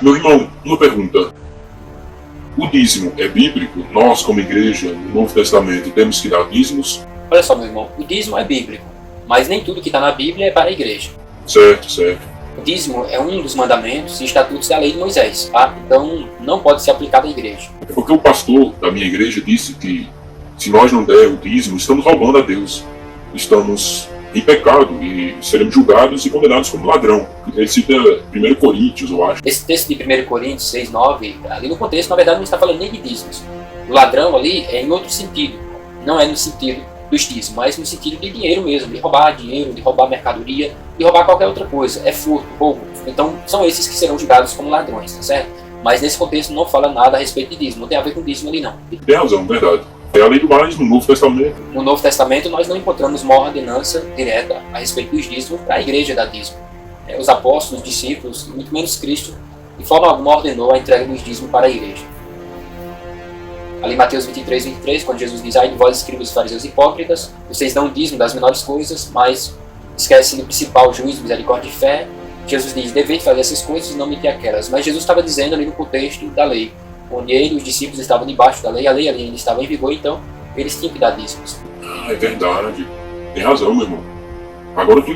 Meu irmão, uma pergunta. O dízimo é bíblico? Nós, como igreja, no Novo Testamento, temos que dar dízimos? Olha só, meu irmão, o dízimo é bíblico, mas nem tudo que está na Bíblia é para a igreja. Certo, certo. O dízimo é um dos mandamentos e estatutos da lei de Moisés, tá? Então não pode ser aplicado à igreja. É porque o pastor da minha igreja disse que se nós não der o dízimo, estamos roubando a Deus. Estamos em pecado e seremos julgados e condenados como ladrão. Ele cita 1 Coríntios, eu acho. Esse texto de 1 Coríntios 6:9, ali no contexto, na verdade, não está falando nem de dízimos. O ladrão ali é em outro sentido. Não é no sentido dos dízimos, mas no sentido de dinheiro mesmo, de roubar dinheiro, de roubar mercadoria, de roubar qualquer outra coisa. É furto, roubo. Então são esses que serão julgados como ladrões, tá certo? Mas nesse contexto não fala nada a respeito de dízimo, não tem a ver com dízimo ali não. Tem razão, verdade. Além do mais, no Novo Testamento. No Novo Testamento nós não encontramos uma ordenança direta a respeito dos dízimos para a igreja dar dízimo. Os apóstolos, os discípulos, e muito menos Cristo, de forma alguma ordenou a entrega dos dízimos para a igreja. Ali em Mateus 23, quando Jesus diz: ai de vós, escribas e fariseus hipócritas, vocês dão o dízimo das menores coisas, mas esquecem do principal, juízo, misericórdia e fé. Jesus diz: deveis fazer essas coisas e não meter aquelas. Mas Jesus estava dizendo ali no contexto da lei, onde ele e os discípulos estavam debaixo da lei, a lei ali ainda estava em vigor, então eles tinham que dar dízimos. Ah, é verdade. Tem razão, meu irmão. Agora eu estou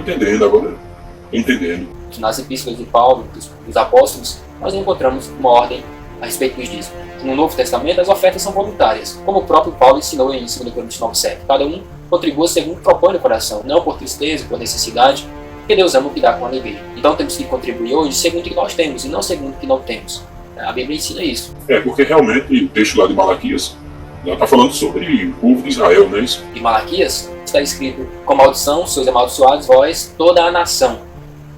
entendendo. Nas epístolas de Paulo, dos apóstolos, nós não encontramos uma ordem a respeito dos dízimos. No Novo Testamento, as ofertas são voluntárias, como o próprio Paulo ensinou em 2 Coríntios 9:7. Cada um contribua segundo propõe no coração, não por tristeza, por necessidade, porque Deus ama o que dá com alegria. Então temos que contribuir hoje segundo o que nós temos e não segundo o que não temos. A Bíblia ensina isso. Porque realmente o texto lá de Malaquias está falando sobre o povo de Israel, não é isso? Em Malaquias está escrito: com maldição sois amaldiçoados vós, toda a nação.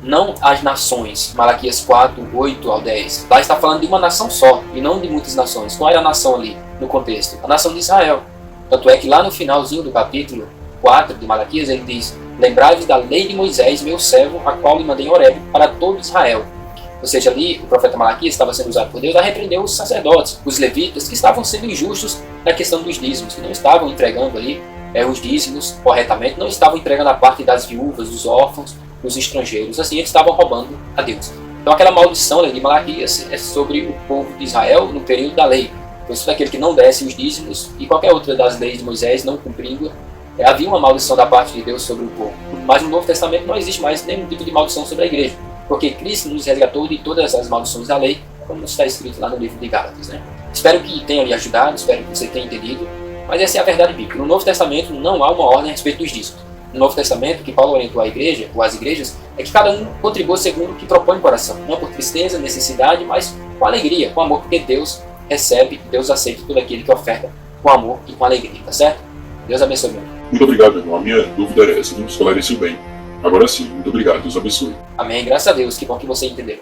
Não as nações. Malaquias 4:8-10. Lá está falando de uma nação só, e não de muitas nações. Qual é a nação ali, no contexto? A nação de Israel. Tanto é que lá no finalzinho do capítulo 4 de Malaquias, ele diz: lembrai-vos da lei de Moisés, meu servo, a qual lhe mandei em Horebe, para todo Israel. Ou seja, ali o profeta Malaquias estava sendo usado por Deus a repreender os sacerdotes, os levitas, que estavam sendo injustos na questão dos dízimos, que não estavam entregando ali os dízimos corretamente, não estavam entregando a parte das viúvas, dos órfãos, dos estrangeiros. Assim, eles estavam roubando a Deus. Então aquela maldição de Malaquias é sobre o povo de Israel no período da lei. Pois todo aquele que não desse os dízimos e qualquer outra das leis de Moisés não cumprindo, havia uma maldição da parte de Deus sobre o povo. Mas no Novo Testamento não existe mais nenhum tipo de maldição sobre a igreja, porque Cristo nos resgatou de todas as maldições da lei, como está escrito lá no livro de Gálatas, né? Espero que tenha lhe ajudado, espero que você tenha entendido, mas essa é a verdade bíblica. No Novo Testamento não há uma ordem a respeito dos dízimos. No Novo Testamento, o que Paulo orientou à igreja, ou às igrejas, é que cada um contribua segundo o que propõe o coração, não por tristeza, necessidade, mas com alegria, com amor, porque Deus recebe, Deus aceita tudo aquilo que oferta com amor e com alegria, tá certo? Deus abençoe, meu irmão. Muito obrigado, meu irmão. A minha dúvida era essa, não esclareceu bem. Agora sim, muito obrigado, Deus abençoe. Amém, graças a Deus, que bom que você entendeu.